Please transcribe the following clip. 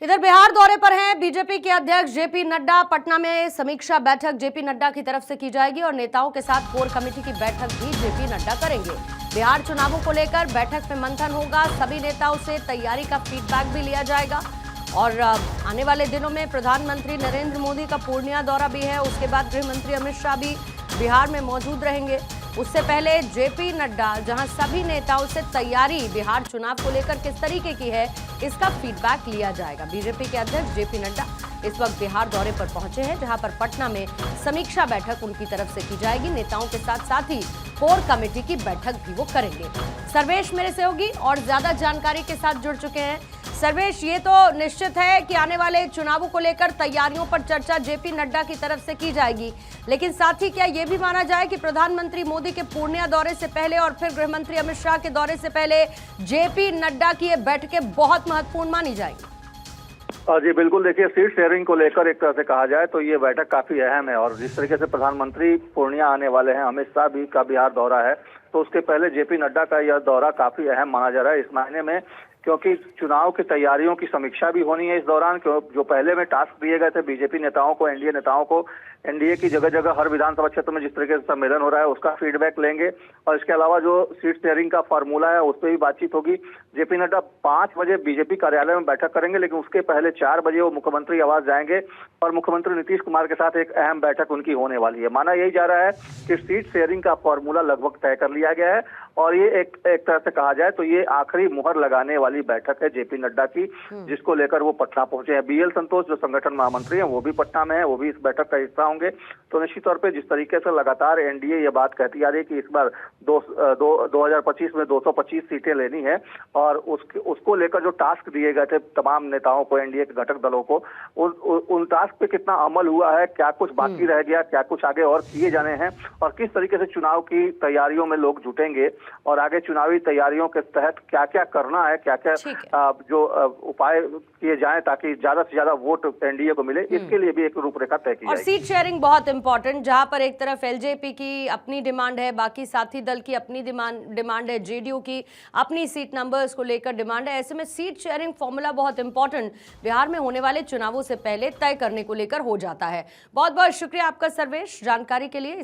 इधर बिहार दौरे पर हैं बीजेपी के अध्यक्ष जेपी नड्डा। पटना में समीक्षा बैठक जेपी नड्डा की तरफ से की जाएगी और नेताओं के साथ कोर कमेटी की बैठक भी जेपी नड्डा करेंगे। बिहार चुनावों को लेकर बैठक में मंथन होगा। सभी नेताओं से तैयारी का फीडबैक भी लिया जाएगा और आने वाले दिनों में प्रधानमंत्री नरेंद्र मोदी का पूर्णिया दौरा भी है। उसके बाद गृह मंत्री अमित शाह भी बिहार में मौजूद रहेंगे। उससे पहले जेपी नड्डा जहां सभी नेताओं से तैयारी बिहार चुनाव को लेकर किस तरीके की है इसका फीडबैक लिया जाएगा। बीजेपी के अध्यक्ष जेपी नड्डा इस वक्त बिहार दौरे पर पहुंचे हैं, जहां पर पटना में समीक्षा बैठक उनकी तरफ से की जाएगी। नेताओं के साथ साथ ही कोर कमेटी की बैठक भी वो करेंगे। सर्वेश मेरे सहयोगी और ज्यादा जानकारी के साथ जुड़ चुके हैं। सर्वेश, ये तो निश्चित है कि आने वाले चुनावों को लेकर तैयारियों पर चर्चा जेपी नड्डा की तरफ से की जाएगी, लेकिन साथ ही क्या ये भी माना जाए कि प्रधानमंत्री मोदी के पूर्णिया दौरे से पहले और फिर गृह मंत्री अमित शाह के दौरे से पहले जेपी नड्डा की ये बैठकें बहुत महत्वपूर्ण मानी जाएंगी? जी बिल्कुल, देखिए सीट शेयरिंग को लेकर एक तरह से कहा जाए तो ये बैठक काफी अहम है और जिस तरीके से प्रधानमंत्री पूर्णिया आने वाले हैं, अमित शाह भी का बिहार दौरा है, तो उसके पहले जेपी नड्डा का यह दौरा काफी अहम माना जा रहा है इस मायने में क्योंकि चुनाव की तैयारियों की समीक्षा भी होनी है इस दौरान। जो पहले में टास्क दिए गए थे बीजेपी नेताओं को, एनडीए नेताओं को, एनडीए की जगह जगह हर विधानसभा क्षेत्र में जिस तरीके से सम्मेलन हो रहा है उसका फीडबैक लेंगे और इसके अलावा जो सीट शेयरिंग का फार्मूला है उस पर भी बातचीत होगी। जेपी नड्डा 5 बजे बीजेपी कार्यालय में बैठक करेंगे, लेकिन उसके पहले 4 बजे वो मुख्यमंत्री आवास जाएंगे और मुख्यमंत्री नीतीश कुमार के साथ एक अहम बैठक उनकी होने वाली है। माना यही जा रहा है कि सीट शेयरिंग का फार्मूला लगभग तय कर लिया गया है और ये एक तरह से कहा जाए तो ये आखिरी मुहर लगाने वाली बैठक है जेपी नड्डा की, जिसको लेकर वो पटना पहुंचे हैं। बीएल संतोष जो संगठन महामंत्री हैं वो भी पटना में है, वो भी इस बैठक का हिस्सा होंगे। तो निश्चित तौर पे जिस तरीके से लगातार एनडीए ये बात कहती आ रही है कि इस बार 2025 में 225 सीटें लेनी है और उसको लेकर जो टास्क दिए गए थे तमाम नेताओं को, एनडीए के घटक दलों को, उन टास्क पे कितना अमल हुआ है, क्या कुछ बाकी रह गया, क्या कुछ आगे और किए जाने हैं और किस तरीके से चुनाव की तैयारियों में लोग जुटेंगे और आगे चुनावी तैयारियों के तहत क्या क्या करना है, क्या क्या जो उपाय किए जाएं ताकि ज्यादा से ज्यादा वोट एनडीए को मिले, इसके लिए भी एक रूपरेखा तय की जाएगी। और सीट शेयरिंग बहुत इंपॉर्टेंट, जहां पर एक तरफ एलजेपी की अपनी डिमांड है, बाकी साथी दल की अपनी डिमांड है, जेडीयू की अपनी सीट नंबर्स को लेकर डिमांड है। ऐसे में सीट शेयरिंग फॉर्मूला बहुत इंपॉर्टेंट बिहार में होने वाले चुनावों से पहले तय करने को लेकर हो जाता है। बहुत बहुत शुक्रिया आपका सर्वेश जानकारी के लिए।